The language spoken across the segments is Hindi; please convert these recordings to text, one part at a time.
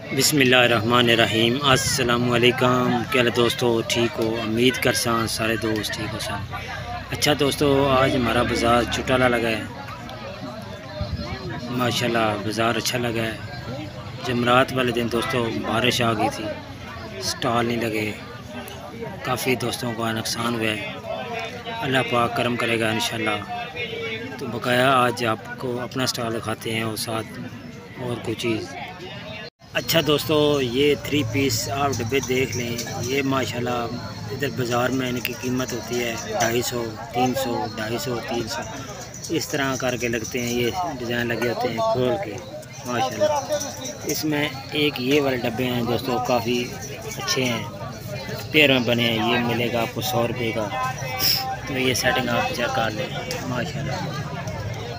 बिस्मिल्लाहिर्रहमानिर्रहीम। अस्सलामुअलैकुम। क्या हाल दोस्तों, ठीक हो? उम्मीद कर सारे दोस्त ठीक हो सन। अच्छा दोस्तों, आज हमारा बाज़ार चुटाला लगा है। माशाल्लाह बाज़ार अच्छा लगा है। जमरात वाले दिन दोस्तों बारिश आ गई थी, स्टॉल नहीं लगे, काफ़ी दोस्तों का नुकसान हुआ है। अल्लाह पाक करम करेगा इंशाल्लाह। तो बकाया आज आपको अपना स्टॉल दिखाते हैं और साथ और कुछ चीज़। अच्छा दोस्तों, ये 3 पीस आप डब्बे देख लें। ये माशाल्लाह इधर बाज़ार में इनकी कीमत होती है 250, 300, 250, 300 इस तरह करके लगते हैं। ये डिज़ाइन लगे होते हैं खोल के माशाल्लाह। इसमें एक ये वाले डब्बे हैं दोस्तों, काफ़ी अच्छे हैं, पेयर में बने हैं। ये मिलेगा आपको 100 रुपये का। तो ये सेटिंग आप चेक कर लें, माशाल्लाह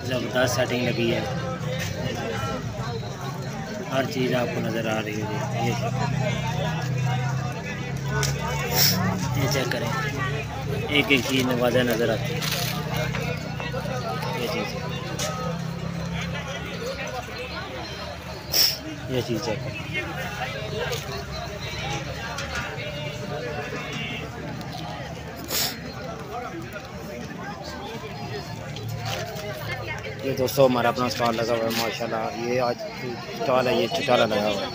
ज़बरदस्त सेटिंग लगी है। हर चीज़ आपको नज़र आ रही है। ये चेक करें, एक एक चीज़ नवाजा नज़र आती है। ये चीज़ चेक करें। ये दोस्तों हमारा अपना स्टॉल लगा हुआ है माशाल्लाह। ये आज स्टॉल है, ये चुटाला लगा हुआ है।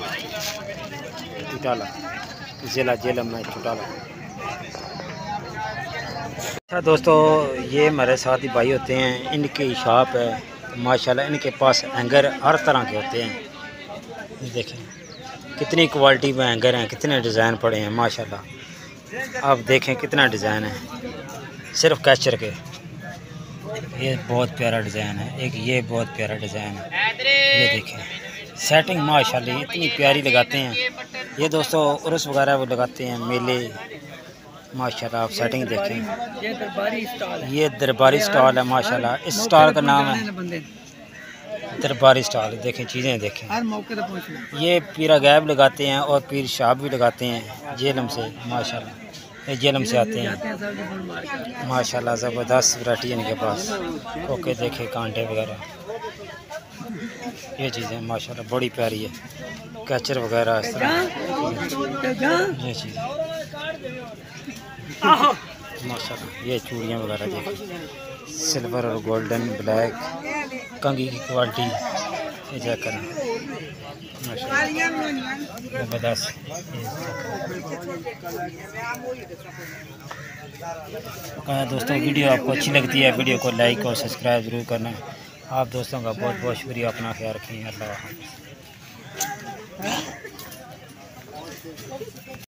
चुटाला ज़िला जेलम में चुटाला। अच्छा दोस्तों, ये हमारे साथ ही भाई होते हैं, इनकी शॉप है माशाल्लाह। इनके पास हैंगर हर तरह के होते हैं। ये देखें कितनी क्वालिटी में हैंगर हैं, कितने डिज़ाइन पड़े हैं माशाल्लाह। आप देखें कितना डिज़ाइन है सिर्फ कैचर के। ये बहुत प्यारा डिज़ाइन है। एक ये बहुत प्यारा डिज़ाइन है। ये देखें सेटिंग माशाल्लाह इतनी प्यारी लगाते हैं। ये दोस्तों उर्स वगैरह वो लगाते हैं, मेले माशाल्लाह। आप सेटिंग देखें, ये दरबारी स्टॉल है माशाल्लाह। इस स्टॉल का नाम है दरबारी स्टॉल। देखें चीज़ें देखें, ये पीरा गैब लगाते हैं और पीर शाब भी लगाते हैं जेलम से माशाल्लाह। ये जेलम से आते हैं माशाल्लाह। ज़बरदस्त वैरायटी है इनके पास। ओके देखें कांटे वगैरह, ये चीज़ें माशाल्लाह बड़ी प्यारी है। कैचर वगैरह इस तरह ये चीज़ माशाल्लाह। ये चूड़ियाँ वगैरह देखें, सिल्वर और गोल्डन ब्लैक कंघी की क्वालिटी। ये चेक करें ज़बरदस्त। दोस्तों वीडियो आपको अच्छी लगती है, वीडियो को लाइक और सब्सक्राइब ज़रूर करना। आप दोस्तों का बहुत बहुत शुक्रिया। अपना ख्याल रखें। अल्लाह हाफ़िज़।